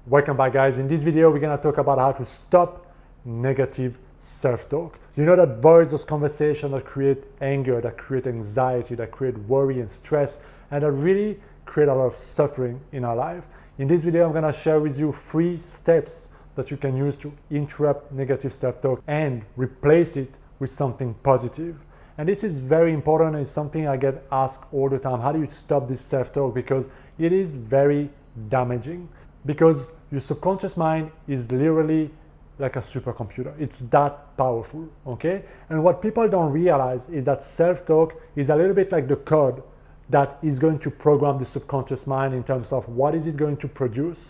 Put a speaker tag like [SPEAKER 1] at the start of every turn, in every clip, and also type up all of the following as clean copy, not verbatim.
[SPEAKER 1] Welcome back, guys. In this video, we're gonna talk about how to stop negative self-talk. You know that voice, those conversations that create anger, that create anxiety, that create worry and stress, and that really create a lot of suffering in our life. In this video, I'm gonna share with you 3 steps that you can use to interrupt negative self-talk and replace it with something positive. And this is very important. It's something I get asked all the time. How do you stop this self-talk? Because it is very damaging. Because your subconscious mind is literally like a supercomputer. It's that powerful, okay? And what people don't realize is that self-talk is a little bit like the code that is going to program the subconscious mind in terms of what is it going to produce.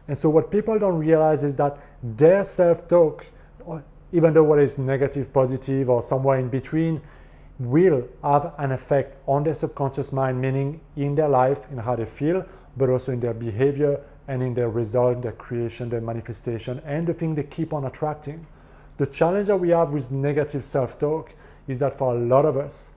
[SPEAKER 1] And so what people don't realize is that their self-talk, even though whether it's negative, positive, or somewhere in between, will have an effect on their subconscious mind, meaning in their life, in how they feel, but also in their behavior, and in their result, their creation, their manifestation, and the thing they keep on attracting. The challenge that we have with negative self-talk is that for a lot of us,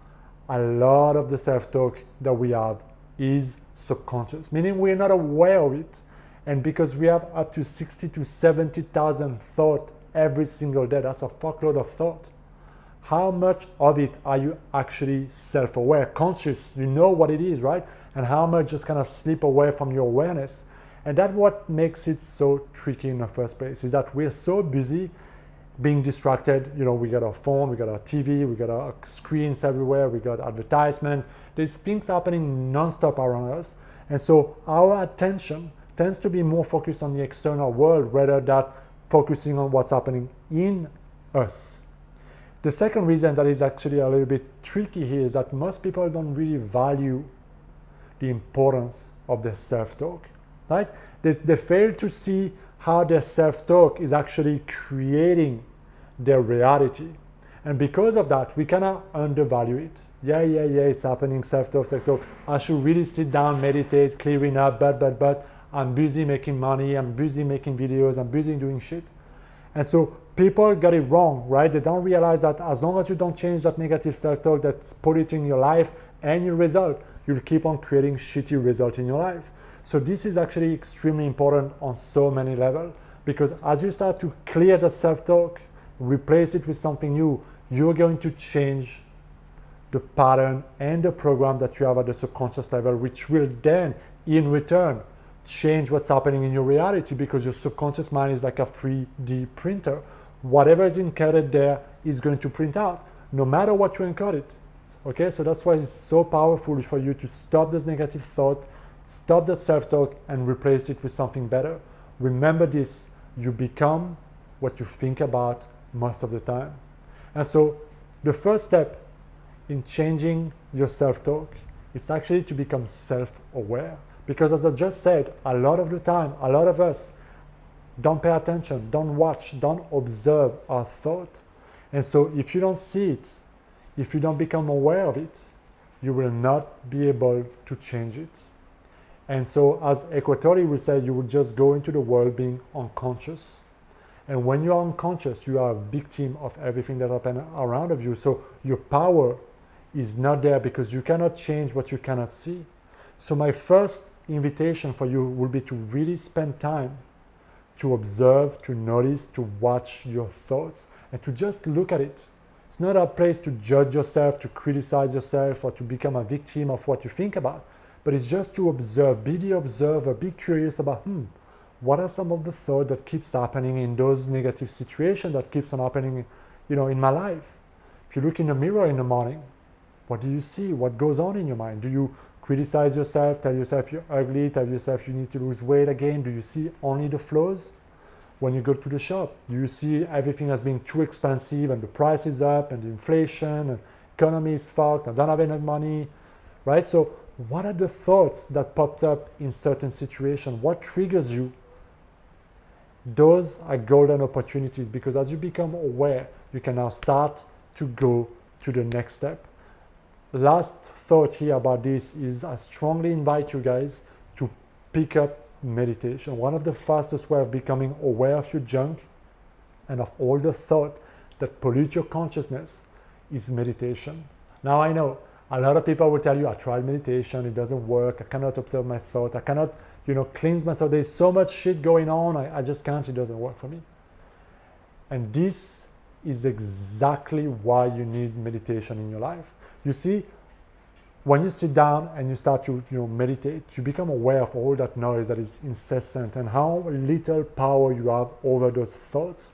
[SPEAKER 1] a lot of the self-talk that we have is subconscious, meaning we're not aware of it. And because we have up to 60 to 70,000 thoughts every single day, that's a fuckload of thought. How much of it are you actually self-aware, conscious? You know what it is, right? And how much just kind of slip away from your awareness? And that's what makes it so tricky in the first place, is that we're so busy being distracted. You know, we got our phone, we got our TV, we got our screens everywhere, we got advertisement. There's things happening nonstop around us. And so our attention tends to be more focused on the external world rather than focusing on what's happening in us. The second reason that is actually a little bit tricky here is that most people don't really value the importance of their self-talk. Right? They fail to see how their self-talk is actually creating their reality. And because of that, we cannot undervalue it. Yeah, it's happening, self-talk. I should really sit down, meditate, clearing up, but I'm busy making money, I'm busy making videos, I'm busy doing shit. And so people got it wrong, right? They don't realize that as long as you don't change that negative self-talk that's polluting your life and your result, you'll keep on creating shitty results in your life. So this is actually extremely important on so many levels, because as you start to clear that self-talk, replace it with something new, you're going to change the pattern and the program that you have at the subconscious level, which will then, in return, change what's happening in your reality, because your subconscious mind is like a 3D printer. Whatever is encoded there is going to print out, no matter what you encode it. Okay, so that's why it's so powerful for you to stop this negative thought, stop that self-talk, and replace it with something better. Remember this, you become what you think about most of the time. And so the first step in changing your self-talk is actually to become self-aware. Because as I just said, a lot of the time, a lot of us don't pay attention, don't watch, don't observe our thought. And so if you don't see it, if you don't become aware of it, you will not be able to change it. And so as Eckhart Tolle would say, you would just go into the world being unconscious. And when you are unconscious, you are a victim of everything that happens around of you. So your power is not there because you cannot change what you cannot see. So my first invitation for you will be to really spend time to observe, to notice, to watch your thoughts, and to just look at it. It's not a place to judge yourself, to criticize yourself, or to become a victim of what you think about. But it's just to observe, be the observer, be curious about, what are some of the thoughts that keeps happening in those negative situations that keeps on happening, in my life? If you look in the mirror in the morning, what do you see? What goes on in your mind? Do you criticize yourself, tell yourself you're ugly, tell yourself you need to lose weight again? Do you see only the flaws? When you go to the shop, do you see everything as being too expensive and the price is up and the inflation and economy is fucked, I don't have enough money, right? So what are the thoughts that popped up in certain situations? What triggers you? Those are golden opportunities, because as you become aware, you can now start to go to the next step. Last thought here about this is I strongly invite you guys to pick up meditation. One of the fastest ways of becoming aware of your junk and of all the thought that pollute your consciousness is meditation. Now I know a lot of people will tell you, I tried meditation, it doesn't work, I cannot observe my thought, I cannot cleanse myself. There's so much shit going on. I just can't. It doesn't work for me. And this is exactly why you need meditation in your life. You see, when you sit down and you start to meditate, you become aware of all that noise that is incessant and how little power you have over those thoughts.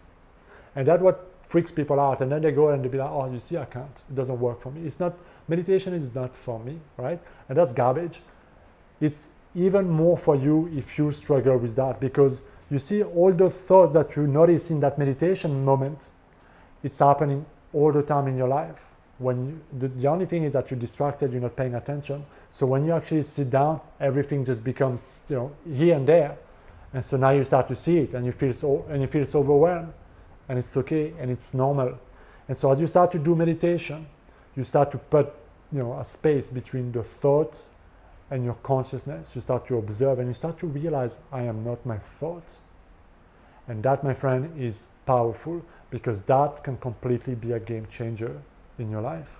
[SPEAKER 1] And that's what freaks people out. And then they go and they be like, oh, you see, I can't. It doesn't work for me. It's not, meditation is not for me, right? And that's garbage. It's even more for you if you struggle with that, because you see all the thoughts that you notice in that meditation moment, it's happening all the time in your life. When the only thing is that you're distracted, you're not paying attention. So when you actually sit down, everything just becomes here and there, and so now you start to see it, and you feel so overwhelmed, and it's okay, and it's normal. And so as you start to do meditation, you start to put a space between the thoughts and your consciousness. You start to observe, and you start to realize, I am not my thoughts. And that, my friend, is powerful, because that can completely be a game changer in your life.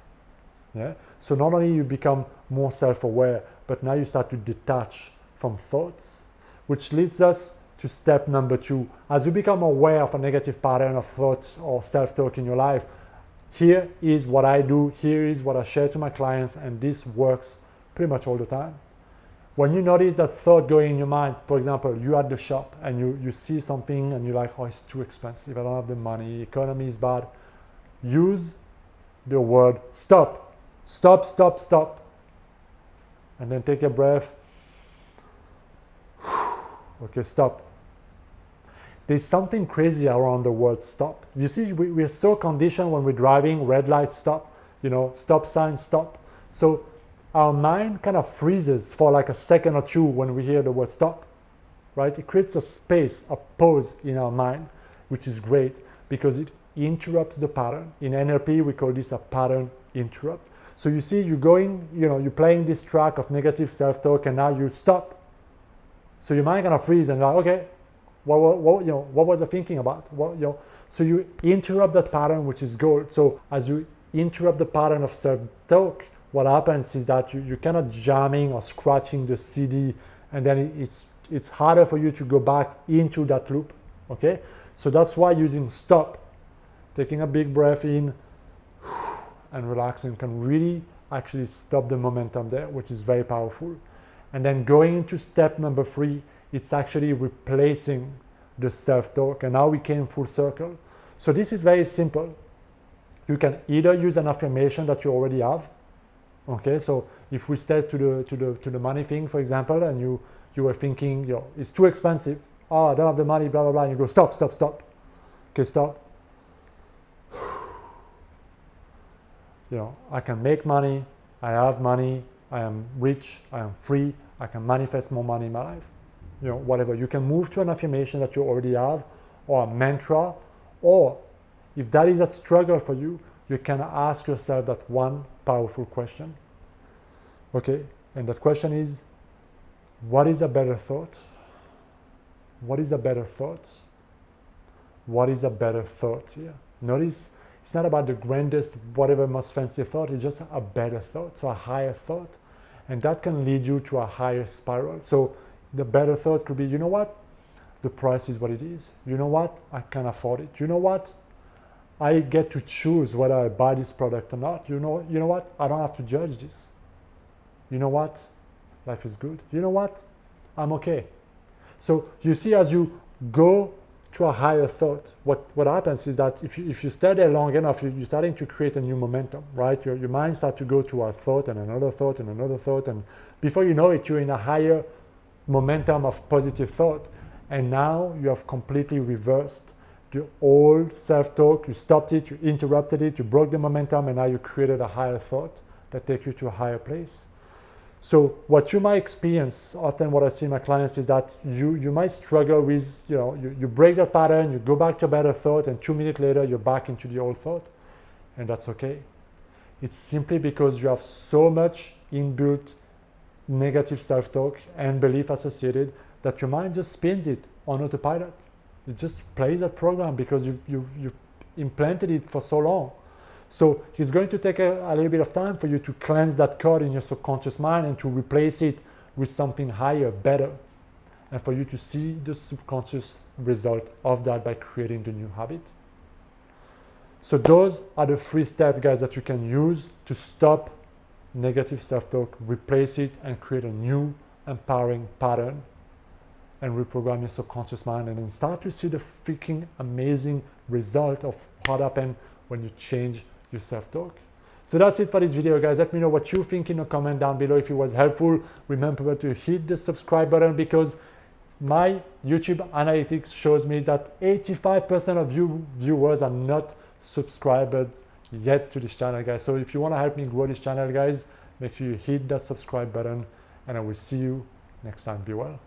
[SPEAKER 1] Yeah. So not only you become more self-aware, but now you start to detach from thoughts, which leads us to step number 2. As you become aware of a negative pattern of thoughts or self-talk in your life, here is what I do, here is what I share to my clients, and this works pretty much all the time. When you notice that thought going in your mind, for example, you're at the shop and you see something and you're like, oh, it's too expensive, I don't have the money, economy is bad. Use the word stop. Stop, stop, stop. And then take a breath. Okay, stop. There's something crazy around the word stop. You see, we're so conditioned when we're driving, red light, stop, stop sign, stop. So our mind kind of freezes for like a second or two when we hear the word stop, right? It creates a space, a pause in our mind, which is great because it interrupts the pattern. In NLP, we call this a pattern interrupt. So you see, you're going, you're playing this track of negative self-talk, and now you stop. So your mind kind of freezes and you're like, okay, what was I thinking about? So you interrupt that pattern, which is gold. So as you interrupt the pattern of self-talk, what happens is that you're kind of jamming or scratching the CD, and then it's harder for you to go back into that loop, okay? So that's why using stop, taking a big breath in and relaxing can really actually stop the momentum there, which is very powerful. And then going into step number 3, it's actually replacing the self-talk, and now we came full circle. So this is very simple. You can either use an affirmation that you already have. Okay, so if we stay to the money thing, for example, and you were thinking, it's too expensive. Oh, I don't have the money, blah blah blah. And you go, stop, stop, stop. Okay, stop. I can make money. I have money. I am rich. I am free. I can manifest more money in my life. Whatever. You can move to an affirmation that you already have, or a mantra, or if that is a struggle for you, you can ask yourself that one powerful question. Okay, and that question is, what is a better thought? What is a better thought? What is a better thought here? Notice it's not about the grandest, whatever most fancy thought, it's just a better thought, so a higher thought. And that can lead you to a higher spiral. So the better thought could be, you know what? The price is what it is. You know what? I can afford it. You know what? I get to choose whether I buy this product or not. You know what? I don't have to judge this. You know what? Life is good. You know what? I'm okay. So you see, as you go to a higher thought, what happens is that if you stay there long enough, you're starting to create a new momentum, right? Your mind starts to go to a thought and another thought and another thought, and before you know it, you're in a higher momentum of positive thought, and now you have completely reversed the old self-talk. You stopped it, you interrupted it, you broke the momentum, and now you created a higher thought that takes you to a higher place. So what you might experience, often what I see in my clients, is that you might struggle with, you break that pattern, you go back to a better thought, and 2 minutes later you're back into the old thought, and that's okay. It's simply because you have so much inbuilt negative self-talk and belief associated that your mind just spins it on autopilot. It just plays that program because you implanted it for so long. So it's going to take a little bit of time for you to cleanse that code in your subconscious mind and to replace it with something higher, better. and for you to see the subconscious result of that by creating the new habit. So those are the 3 steps, guys, that you can use to stop negative self-talk, replace it, and create a new empowering pattern and reprogram your subconscious mind, and then start to see the freaking amazing result of what happened when you change your self-talk. So that's it for this video, guys. Let me know what you think in the comment down below. If it was helpful, remember to hit the subscribe button, because my YouTube analytics shows me that 85% of you viewers are not subscribed yet to this channel, guys. So if you want to help me grow this channel, guys, make sure you hit that subscribe button, and I will see you next time. Be well.